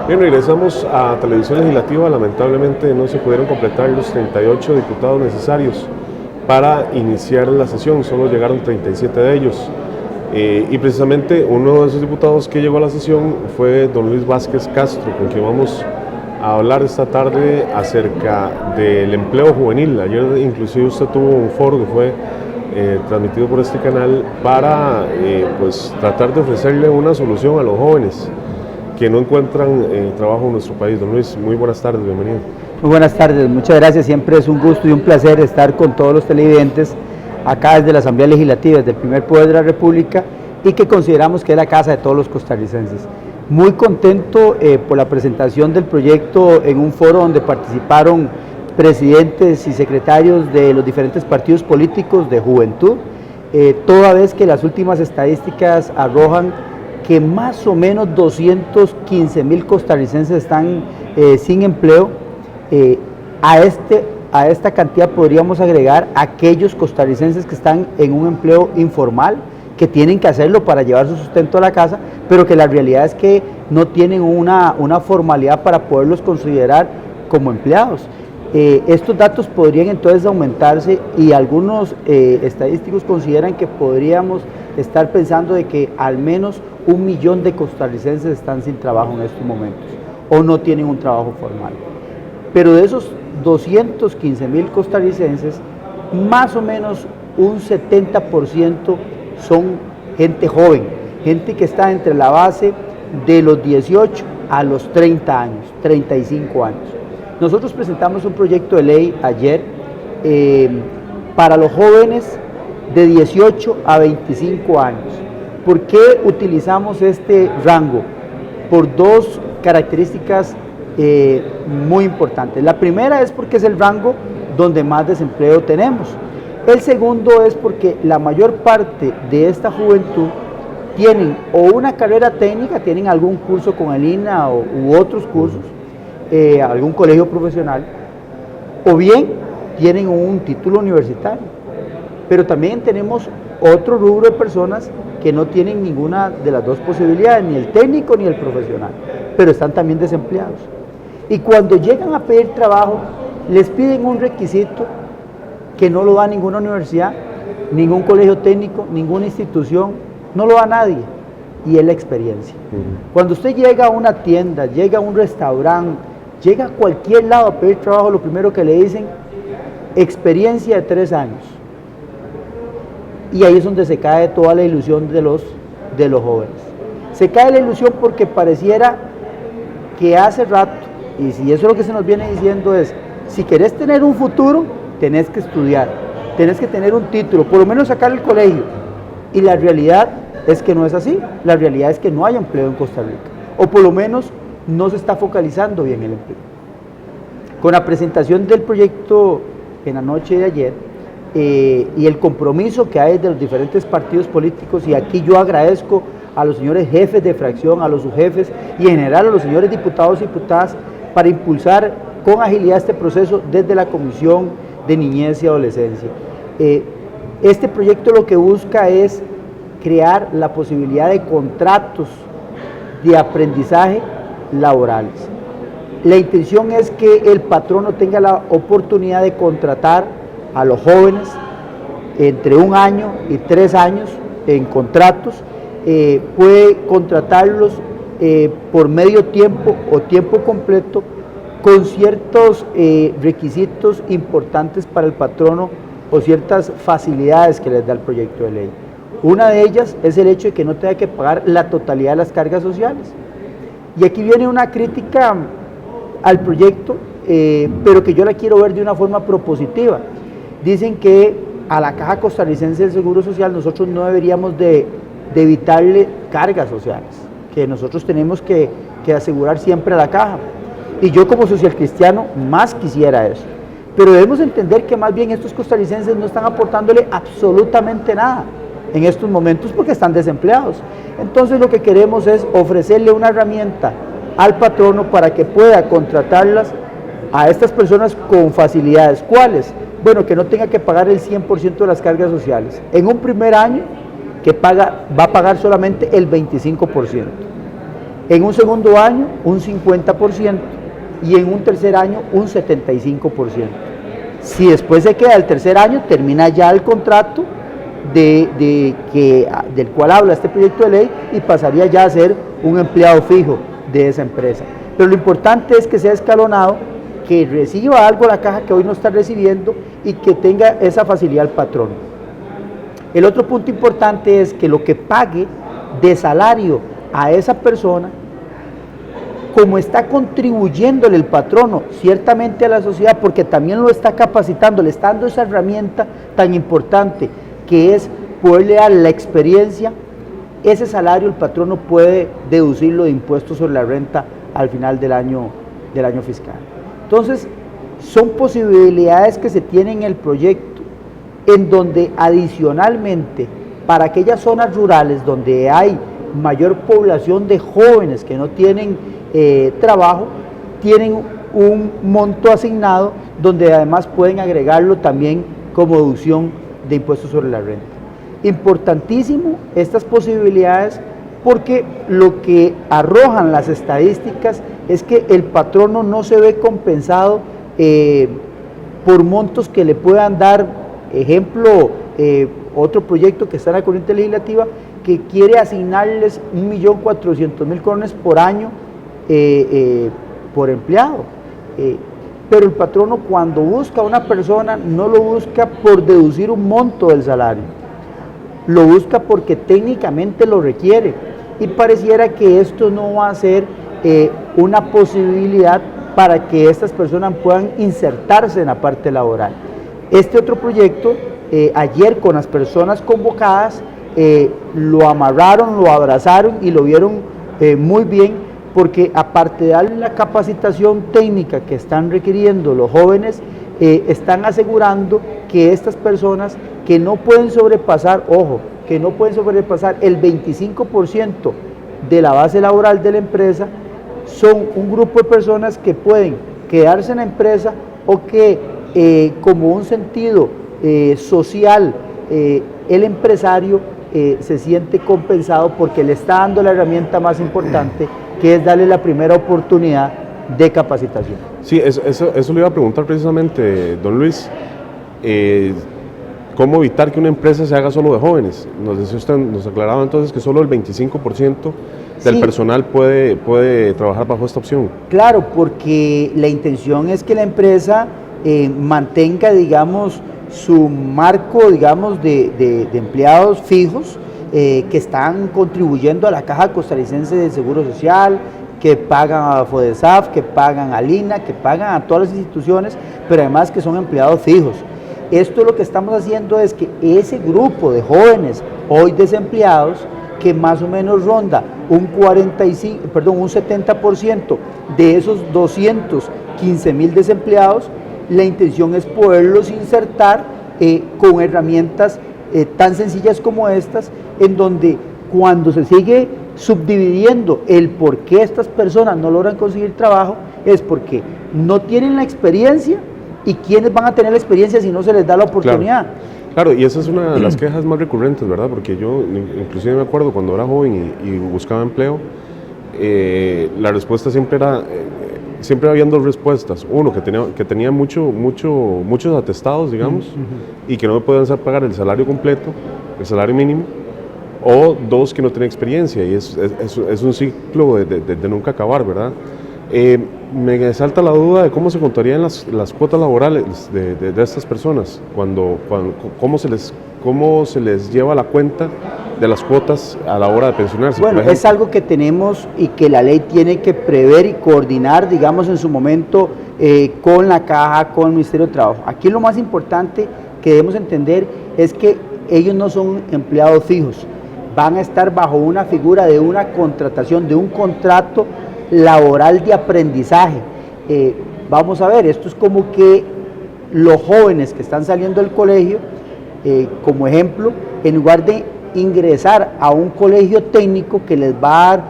Bien, regresamos a Televisión Legislativa. Lamentablemente no se pudieron completar los 38 diputados necesarios para iniciar la sesión, solo llegaron 37 de ellos. Y precisamente uno de esos diputados que llegó a la sesión fue don Luis Vázquez Castro, con quien vamos a hablar esta tarde acerca del empleo juvenil. Ayer inclusive usted tuvo un foro que fue transmitido por este canal para pues tratar de ofrecerle una solución a los jóvenes que no encuentran trabajo en nuestro país. Don Luis, muy buenas tardes, bienvenido. Muy buenas tardes, muchas gracias, siempre es un gusto y un placer estar con todos los televidentes acá desde la Asamblea Legislativa, desde el primer poder de la República, y que consideramos que es la casa de todos los costarricenses. Muy contento por la presentación del proyecto en un foro donde participaron presidentes y secretarios de los diferentes partidos políticos de juventud, toda vez que las últimas estadísticas arrojan que más o menos 215,000 costarricenses están sin empleo. A esta cantidad podríamos agregar aquellos costarricenses que están en un empleo informal, que tienen que hacerlo para llevar su sustento a la casa, pero que la realidad es que no tienen una formalidad para poderlos considerar como empleados. Estos datos podrían entonces aumentarse y algunos estadísticos consideran que podríamos estar pensando de que al menos 1 millón de costarricenses están sin trabajo en estos momentos o no tienen un trabajo formal. Pero de esos 215,000 costarricenses, más o menos un 70% son gente joven, gente que está entre la base de los 18 a los 30 años, 35 años. Nosotros presentamos un proyecto de ley ayer para los jóvenes de 18 a 25 años. ¿Por qué utilizamos este rango? Por dos características muy importantes. La primera es porque es el rango donde más desempleo tenemos. El segundo es porque la mayor parte de esta juventud tienen o una carrera técnica, tienen algún curso con el INAH u otros cursos, algún colegio profesional, o bien tienen un título universitario. Pero también tenemos otro rubro de personas que no tienen ninguna de las dos posibilidades, ni el técnico ni el profesional, pero están también desempleados. Y cuando llegan a pedir trabajo, les piden un requisito que no lo da ninguna universidad, ningún colegio técnico, ninguna institución, no lo da nadie, y es la experiencia. Cuando usted llega a una tienda, llega a un restaurante, llega a cualquier lado a pedir trabajo, lo primero que le dicen, experiencia de 3 años. Y ahí es donde se cae toda la ilusión de los jóvenes. Se cae la ilusión porque pareciera que hace rato, y si eso es lo que se nos viene diciendo es, si querés tener un futuro, tenés que estudiar, tenés que tener un título, por lo menos sacar el colegio. Y la realidad es que no es así, la realidad es que no hay empleo en Costa Rica, o por lo menos no se está focalizando bien el empleo. Con la presentación del proyecto en la noche de ayer, y el compromiso que hay de los diferentes partidos políticos, y aquí yo agradezco a los señores jefes de fracción, a los subjefes y en general a los señores diputados y diputadas para impulsar con agilidad este proceso desde la Comisión de Niñez y Adolescencia. Este proyecto lo que busca es crear la posibilidad de contratos de aprendizaje laborales. La intención es que el patrono tenga la oportunidad de contratar a los jóvenes entre 1 año y 3 años en contratos, puede contratarlos por medio tiempo o tiempo completo con ciertos requisitos importantes para el patrono o ciertas facilidades que les da el proyecto de ley. Una de ellas es el hecho de que no tenga que pagar la totalidad de las cargas sociales. Y aquí viene una crítica al proyecto, pero que yo la quiero ver de una forma propositiva. Dicen que a la Caja Costarricense del Seguro Social nosotros no deberíamos de evitarle cargas sociales, que nosotros tenemos que asegurar siempre a la Caja. Y yo como socialcristiano más quisiera eso. Pero debemos entender que más bien estos costarricenses no están aportándole absolutamente nada en estos momentos porque están desempleados. Entonces lo que queremos es ofrecerle una herramienta al patrono para que pueda contratarlas a estas personas con facilidades. ¿Cuáles? Bueno, que no tenga que pagar el 100% de las cargas sociales. En un primer año que va a pagar solamente el 25%. en un segundo año un 50% y en un tercer año un 75%. Si después se queda el tercer año, termina ya el contrato del cual habla este proyecto de ley y pasaría ya a ser un empleado fijo de esa empresa. Pero lo importante es que sea escalonado, que reciba algo la caja que hoy no está recibiendo y que tenga esa facilidad el patrón. El otro punto importante es que lo que pague de salario a esa persona, como está contribuyéndole el patrono ciertamente a la sociedad, porque también lo está capacitando, le está dando esa herramienta tan importante que es poderle dar la experiencia, ese salario el patrono puede deducirlo de impuestos sobre la renta al final del año fiscal. Entonces, son posibilidades que se tienen en el proyecto, en donde adicionalmente, para aquellas zonas rurales donde hay mayor población de jóvenes que no tienen trabajo, tienen un monto asignado donde además pueden agregarlo también como deducción de impuestos sobre la renta. Importantísimo estas posibilidades, porque lo que arrojan las estadísticas es que el patrono no se ve compensado por montos que le puedan dar, ejemplo, otro proyecto que está en la corriente legislativa que quiere asignarles 1.400.000 colones por año por empleado. Pero el patrono, cuando busca a una persona, no lo busca por deducir un monto del salario, lo busca porque técnicamente lo requiere, y pareciera que esto no va a ser una posibilidad para que estas personas puedan insertarse en la parte laboral. Este otro proyecto, ayer con las personas convocadas, lo amarraron, lo abrazaron y lo vieron muy bien, porque aparte de darle la capacitación técnica que están requiriendo los jóvenes, están asegurando que estas personas que no pueden sobrepasar, ojo, que no pueden sobrepasar el 25% de la base laboral de la empresa, son un grupo de personas que pueden quedarse en la empresa o que como un sentido social, el empresario se siente compensado porque le está dando la herramienta más importante, que es darle la primera oportunidad de capacitación. Sí, eso le iba a preguntar precisamente, don Luis. ¿Cómo evitar que una empresa se haga solo de jóvenes? Nos decía usted, nos aclaraba entonces que solo el 25% del personal puede trabajar bajo esta opción. Claro, porque la intención es que la empresa mantenga, digamos, su marco, digamos, de empleados fijos que están contribuyendo a la Caja Costarricense de Seguro Social, que pagan a FODESAF, que pagan a Lina, que pagan a todas las instituciones, pero además que son empleados fijos. Esto lo que estamos haciendo es que ese grupo de jóvenes hoy desempleados, que más o menos ronda un 70% de esos 215.000 desempleados, la intención es poderlos insertar con herramientas tan sencillas como estas, en donde cuando se sigue subdividiendo el por qué estas personas no logran conseguir trabajo, es porque no tienen la experiencia. ¿Y quiénes van a tener la experiencia si no se les da la oportunidad? Claro, y esa es una de las quejas más recurrentes, ¿verdad? Porque yo inclusive me acuerdo cuando era joven y buscaba empleo, la respuesta siempre era, siempre habían dos respuestas. Uno, que tenía muchos atestados, digamos, y que no me podían hacer pagar el salario completo, el salario mínimo, o dos, que no tenía experiencia, y es un ciclo de nunca acabar, ¿verdad? Me salta la duda de cómo se contarían las cuotas laborales de estas personas, cómo se les lleva la cuenta de las cuotas a la hora de pensionarse. Bueno, es algo que tenemos y que la ley tiene que prever y coordinar, digamos, en su momento con la Caja, con el Ministerio de Trabajo. Aquí lo más importante que debemos entender es que ellos no son empleados fijos, van a estar bajo una figura de una contratación, de un contrato laboral de aprendizaje. Vamos a ver, esto es como que los jóvenes que están saliendo del colegio, como ejemplo, en lugar de ingresar a un colegio técnico que les va a dar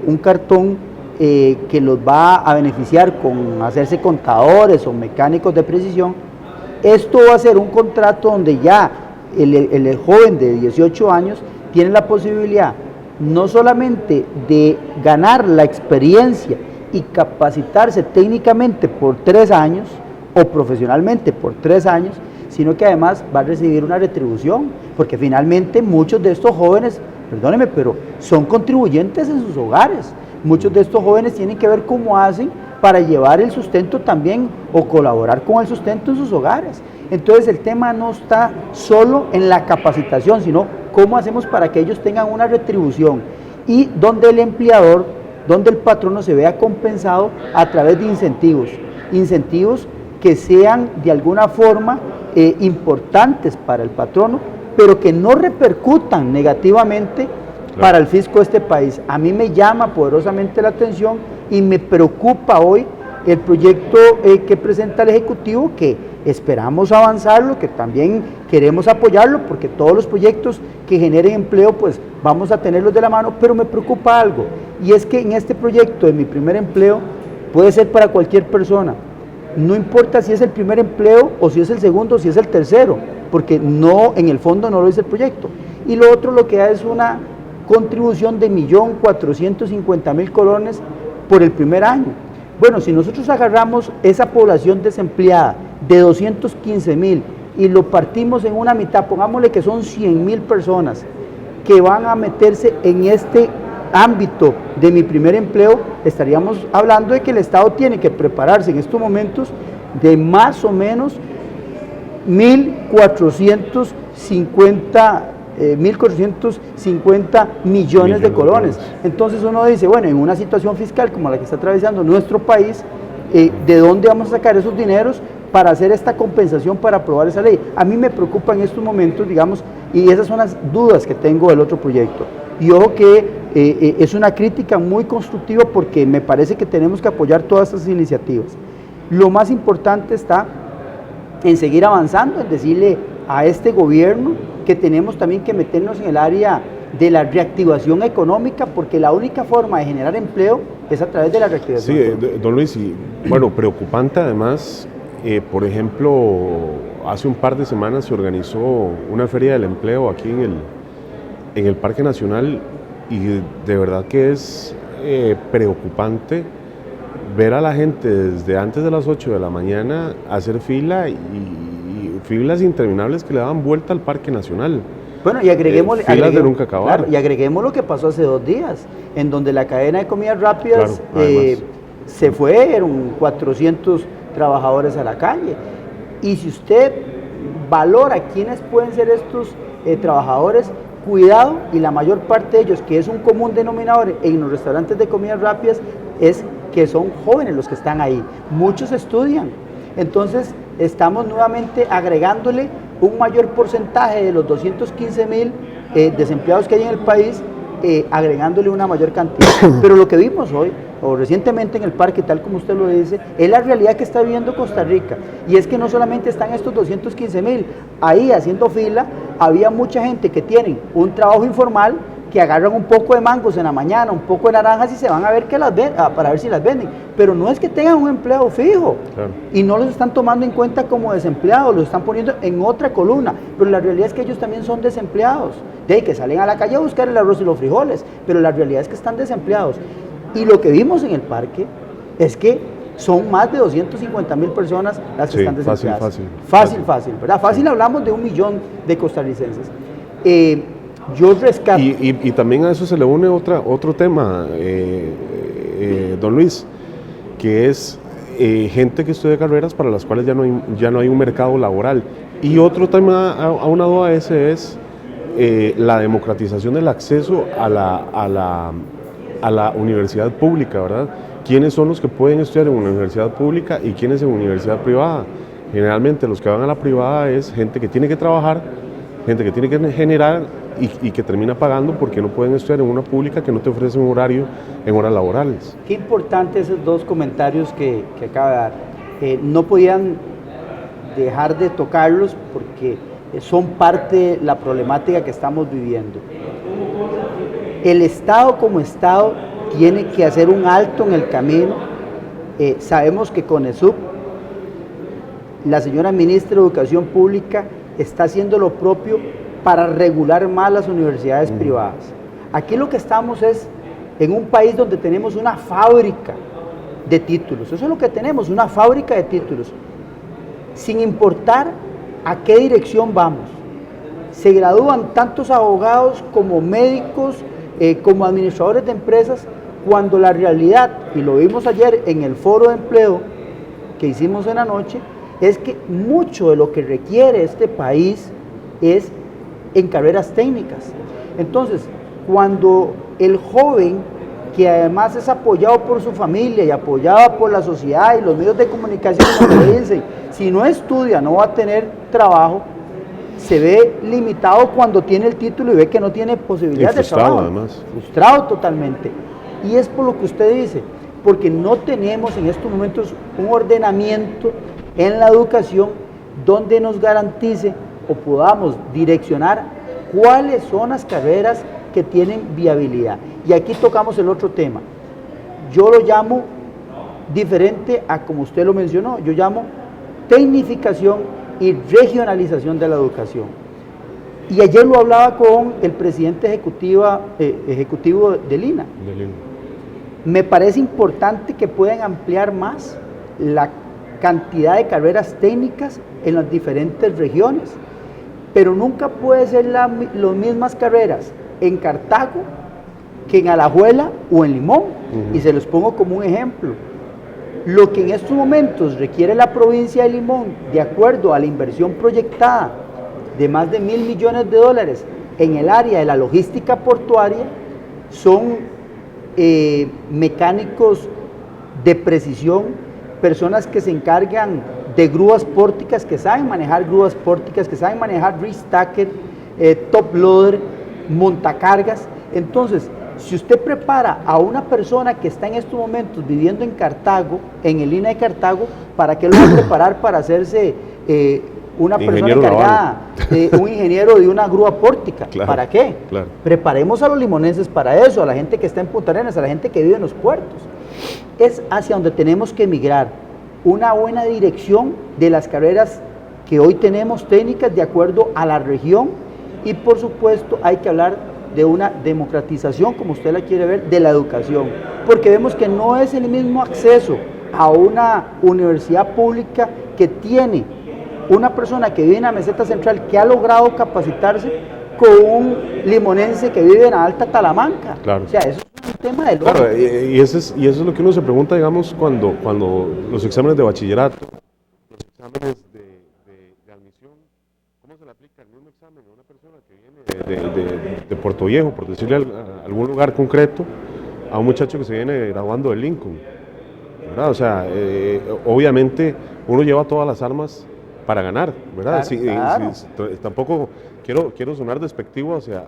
un cartón que los va a beneficiar con hacerse contadores o mecánicos de precisión, esto va a ser un contrato donde ya el joven de 18 años tiene la posibilidad no solamente de ganar la experiencia y capacitarse técnicamente por 3 años o profesionalmente por 3 años, sino que además va a recibir una retribución, porque finalmente muchos de estos jóvenes, perdónenme, pero son contribuyentes en sus hogares. Muchos de estos jóvenes tienen que ver cómo hacen para llevar el sustento también o colaborar con el sustento en sus hogares. Entonces el tema no está solo en la capacitación, sino cómo hacemos para que ellos tengan una retribución y donde el empleador, donde el patrono se vea compensado a través de incentivos que sean de alguna forma importantes para el patrono, pero que no repercutan negativamente para el fisco de este país. A mí me llama poderosamente la atención y me preocupa hoy el proyecto que presenta el Ejecutivo, que esperamos avanzarlo, que también queremos apoyarlo, porque todos los proyectos que generen empleo, pues vamos a tenerlos de la mano, pero me preocupa algo, y es que en este proyecto de Mi Primer Empleo puede ser para cualquier persona, no importa si es el primer empleo o si es el segundo o si es el tercero, porque no, en el fondo no lo dice el proyecto. Y lo otro lo que da es una contribución de 1.450.000 colones por el primer año. Bueno, si nosotros agarramos esa población desempleada de 215.000 y lo partimos en una mitad, pongámosle que son 100.000 personas que van a meterse en este ámbito de Mi Primer Empleo, estaríamos hablando de que el Estado tiene que prepararse en estos momentos de más o menos 1.450 millones de colones. Entonces uno dice, bueno, en una situación fiscal como la que está atravesando nuestro país, ¿de dónde vamos a sacar esos dineros para hacer esta compensación, para aprobar esa ley? A mí me preocupa en estos momentos, digamos, y esas son las dudas que tengo del otro proyecto. Y ojo que es una crítica muy constructiva, porque me parece que tenemos que apoyar todas estas iniciativas. Lo más importante está en seguir avanzando, en decirle a este gobierno que tenemos también que meternos en el área de la reactivación económica, porque la única forma de generar empleo es a través de la reactivación. Sí, don Luis, y bueno, preocupante además, por ejemplo, hace un par de semanas se organizó una feria del empleo aquí en el Parque Nacional, y de verdad que es preocupante ver a la gente desde antes de las 8 de la mañana hacer fila y filas interminables que le daban vuelta al Parque Nacional. Bueno, y agreguemos filas de nunca acabar. Claro, y agreguemos lo que pasó hace 2 días, en donde la cadena de comidas rápidas se fueron 400 trabajadores a la calle. Y si usted valora quiénes pueden ser estos trabajadores, cuidado, y la mayor parte de ellos, que es un común denominador en los restaurantes de comidas rápidas, es que son jóvenes los que están ahí. Muchos estudian. Entonces, estamos nuevamente agregándole un mayor porcentaje de los 215.000 desempleados que hay en el país, agregándole una mayor cantidad. Pero lo que vimos hoy, o recientemente en el parque, tal como usted lo dice, es la realidad que está viviendo Costa Rica. Y es que no solamente están estos 215.000, ahí haciendo fila, había mucha gente que tienen un trabajo informal, que agarran un poco de mangos en la mañana, un poco de naranjas y se van a ver para ver si las venden, pero no es que tengan un empleo fijo, claro. Y no los están tomando en cuenta como desempleados, los están poniendo en otra columna, pero la realidad es que ellos también son desempleados, de ahí que salen a la calle a buscar el arroz y los frijoles, pero la realidad es que están desempleados. Y lo que vimos en el parque es que son más de 250.000 personas las que están desempleadas. Fácil, ¿verdad? Fácil, hablamos de 1 millón de costarricenses. Yo rescato. Y también a eso se le une otro tema, don Luis, que es gente que estudia carreras para las cuales ya no hay un mercado laboral. Y otro tema aunado a ese es la democratización del acceso a la universidad pública, ¿verdad? ¿Quiénes son los que pueden estudiar en una universidad pública y quiénes en universidad privada? Generalmente los que van a la privada es gente que tiene que trabajar, gente que tiene que generar y que termina pagando porque no pueden estudiar en una pública que no te ofrece un horario en horas laborales. Qué importante esos 2 comentarios que acaba de dar. No podían dejar de tocarlos porque son parte de la problemática que estamos viviendo. El Estado como Estado tiene que hacer un alto en el camino. Sabemos que CONESUB, la señora ministra de Educación Pública, está haciendo lo propio para regular más las universidades privadas. Aquí lo que estamos es en un país donde tenemos una fábrica de títulos. Eso es lo que tenemos, una fábrica de títulos. Sin importar a qué dirección vamos. Se gradúan tantos abogados como médicos, como administradores de empresas, cuando la realidad, y lo vimos ayer en el foro de empleo que hicimos en la noche, es que mucho de lo que requiere este país es en carreras técnicas. Entonces, cuando el joven, que además es apoyado por su familia y apoyado por la sociedad y los medios de comunicación, le dicen, si no estudia no va a tener trabajo, se ve limitado cuando tiene el título y ve que no tiene posibilidad de trabajo. Además. Frustrado totalmente. Y es por lo que usted dice, porque no tenemos en estos momentos un ordenamiento en la educación donde nos garantice o podamos direccionar cuáles son las carreras que tienen viabilidad. Y aquí tocamos el otro tema. Yo lo llamo diferente a como usted lo mencionó, yo llamo tecnificación y regionalización de la educación. Y ayer lo hablaba con el presidente ejecutivo del INA. Me parece importante que puedan ampliar más la cantidad de carreras técnicas en las diferentes regiones, pero nunca puede ser las mismas carreras en Cartago que en Alajuela o en Limón. Y se los pongo como un ejemplo. Lo que en estos momentos requiere la provincia de Limón, de acuerdo a la inversión proyectada de más de $1.000 millones en el área de la logística portuaria, son mecánicos de precisión, personas que se encargan de grúas pórticas, que saben manejar grúas pórticas, que saben manejar restacker, top loader, montacargas. Entonces, si usted prepara a una persona que está en estos momentos viviendo en Cartago, en el INA de Cartago, ¿para qué lo va a preparar para hacerse una persona encargada, un ingeniero de una grúa pórtica? Claro, ¿para qué? Claro. Preparemos a los limonenses para eso, a la gente que está en Punta Arenas, a la gente que vive en los puertos. Es hacia donde tenemos que migrar, una buena dirección de las carreras que hoy tenemos técnicas de acuerdo a la región, y por supuesto hay que hablar de una democratización, como usted la quiere ver, de la educación, porque vemos que no es el mismo acceso a una universidad pública que tiene una persona que vive en la meseta central, que ha logrado capacitarse, con un limonense que vive en la Alta Talamanca. Claro. O sea, eso es un tema de lógica. Claro, y eso es lo que uno se pregunta, digamos, cuando los exámenes de bachillerato, los exámenes de admisión, ¿cómo se le aplica el mismo examen a una persona que viene de Puerto Viejo, por decirle a algún lugar concreto, a un muchacho que se viene graduando de Lincoln? ¿Verdad? O sea, obviamente uno lleva todas las armas para ganar, ¿verdad? Claro. Tampoco quiero sonar despectivo hacia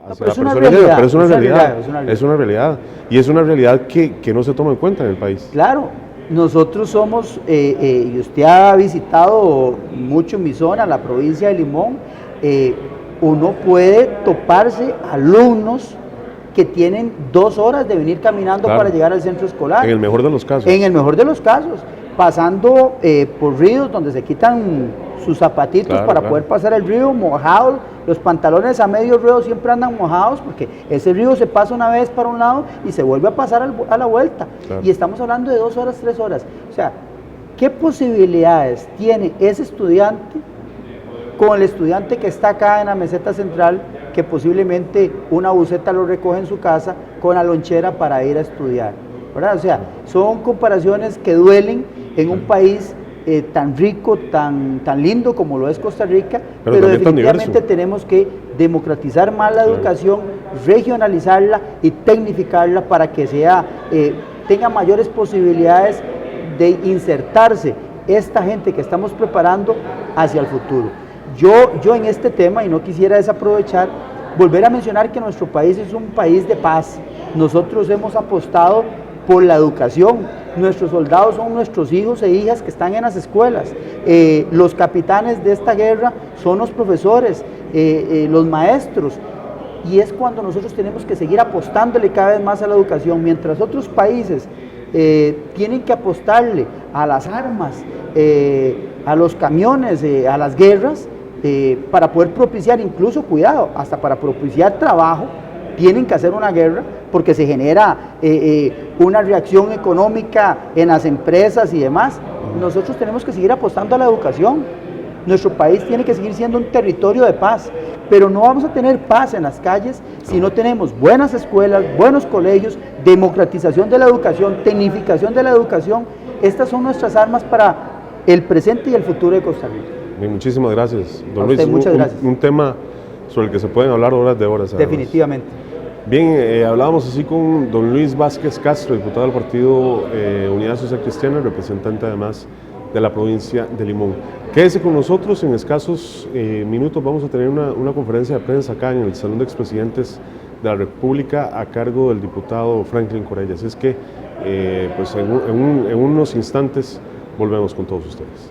la persona, pero es una realidad, y es una realidad que no se toma en cuenta en el país. Claro, nosotros somos, y usted ha visitado mucho mi zona, la provincia de Limón, uno puede toparse alumnos que tienen 2 horas de venir caminando, claro, para llegar al centro escolar. En el mejor de los casos. En el mejor de los casos, pasando por ríos donde se quitan sus zapatitos, para poder pasar el río mojados, los pantalones a medio ruedo siempre andan mojados, porque ese río se pasa una vez para un lado y se vuelve a pasar a la vuelta. Claro. Y estamos hablando de 2 horas, 3 horas. O sea, ¿qué posibilidades tiene ese estudiante con el estudiante que está acá en la meseta central, que posiblemente una buseta lo recoge en su casa con la lonchera para ir a estudiar? ¿Verdad? O sea, son comparaciones que duelen en un país tan rico, tan lindo como lo es Costa Rica, pero definitivamente tenemos que democratizar más la educación, regionalizarla y tecnificarla para que tenga mayores posibilidades de insertarse esta gente que estamos preparando hacia el futuro. Yo en este tema, y no quisiera desaprovechar, volver a mencionar que nuestro país es un país de paz. Nosotros hemos apostado por la educación. Nuestros soldados son nuestros hijos e hijas que están en las escuelas. Los capitanes de esta guerra son los profesores, los maestros. Y es cuando nosotros tenemos que seguir apostándole cada vez más a la educación. Mientras otros países tienen que apostarle a las armas, a los camiones, a las guerras, para poder propiciar, incluso, cuidado, hasta para propiciar trabajo, tienen que hacer una guerra porque se genera una reacción económica en las empresas y demás. Nosotros tenemos que seguir apostando a la educación. Nuestro país tiene que seguir siendo un territorio de paz, pero no vamos a tener paz en las calles si no tenemos buenas escuelas, buenos colegios, democratización de la educación, tecnificación de la educación. Estas son nuestras armas para el presente y el futuro de Costa Rica. Bien, muchísimas gracias, don Luis. Muchas gracias. Un tema sobre el que se pueden hablar horas de horas. Además. Definitivamente. Bien, hablábamos así con don Luis Vázquez Castro, diputado del partido Unidad Social Cristiana, representante además de la provincia de Limón. Quédese con nosotros, en escasos minutos vamos a tener una conferencia de prensa acá en el Salón de Expresidentes de la República a cargo del diputado Franklin Corella. Así es que pues en unos instantes volvemos con todos ustedes.